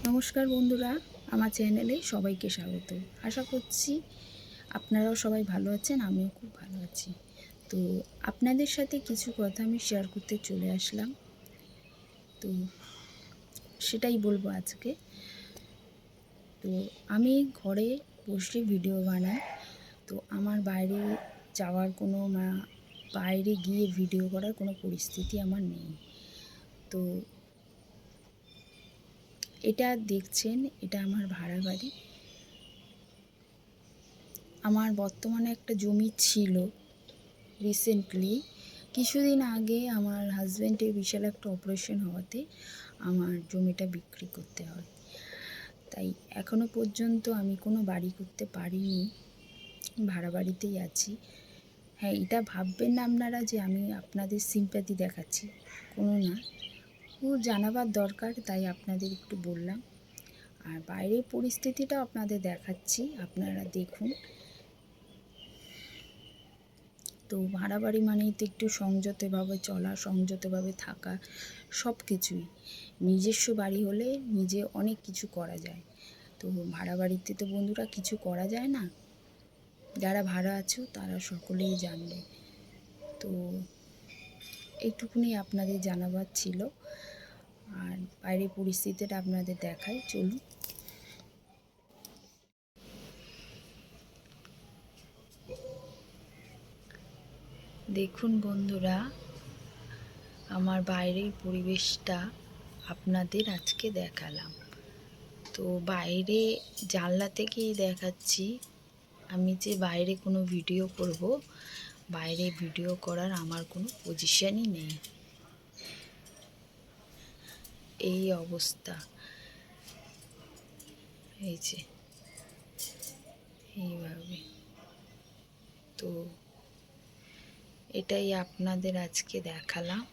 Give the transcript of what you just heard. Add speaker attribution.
Speaker 1: নমস্কার বন্ধুরা, আমার চ্যানেলে সবাইকে স্বাগত। আশা করছি আপনারাও সবাই ভালো আছেন, আমিও খুব ভালো আছি। তো আপনাদের সাথে কিছু কথা আমি শেয়ার করতে চলে আসলাম। তো সেটাই বলবো আজকে। তো আমি ঘরে বসে ভিডিও বানাই। তো আমার বাইরে যাওয়ার কোনো বাইরে গিয়ে ভিডিও করার কোনো পরিস্থিতি আমার নেই। তো এটা দেখছেন, এটা আমার ভাড়া বাড়ি। আমার বর্তমানে একটা জমি ছিল, রিসেন্টলি কিছুদিন আগে আমার হাজব্যান্ডের বিশাল একটা অপারেশন হওয়াতে আমার জমিটা বিক্রি করতে হয়। তাই এখনও পর্যন্ত আমি কোনো বাড়ি করতে পারিনি, ভাড়া বাড়িতেই আছি। হ্যাঁ, এটা ভাববেন না আপনারা যে আমি আপনাদের সিম্প্যাথি দেখাচ্ছি, কোনো না, ও জানাবার দরকার তাই আপনাদের একটু বললাম। আর বাইরের পরিস্থিতিটাও আপনাদের দেখাচ্ছি, আপনারা দেখুন। তো ভাড়া বাড়ি মানেই তো একটু সংযতভাবে চলা, সংযতভাবে থাকা, সব কিছুই। নিজস্ব বাড়ি হলে নিজে অনেক কিছু করা যায়। তো ভাড়া বাড়িতে তো বন্ধুরা কিছু করা যায় না। যারা ভাড়া আছো তারা সকলেই জানবে। তো এইটুকুনি আপনাদের জানাবার ছিল। আর বাইরের পরিস্থিতিটা আপনাদের দেখাই, চলুন। দেখুন বন্ধুরা, আমার বাইরের পরিবেশটা আপনাদের আজকে দেখালাম। তো বাইরে জানলা থেকেই দেখাচ্ছি। আমি যে বাইরে কোনো ভিডিও করব, বাইরে ভিডিও করার আমার কোনো পজিশনই নেই। এই অবস্থা, এই যে এইভাবে। তো এটাই আপনাদের আজকে দেখালাম।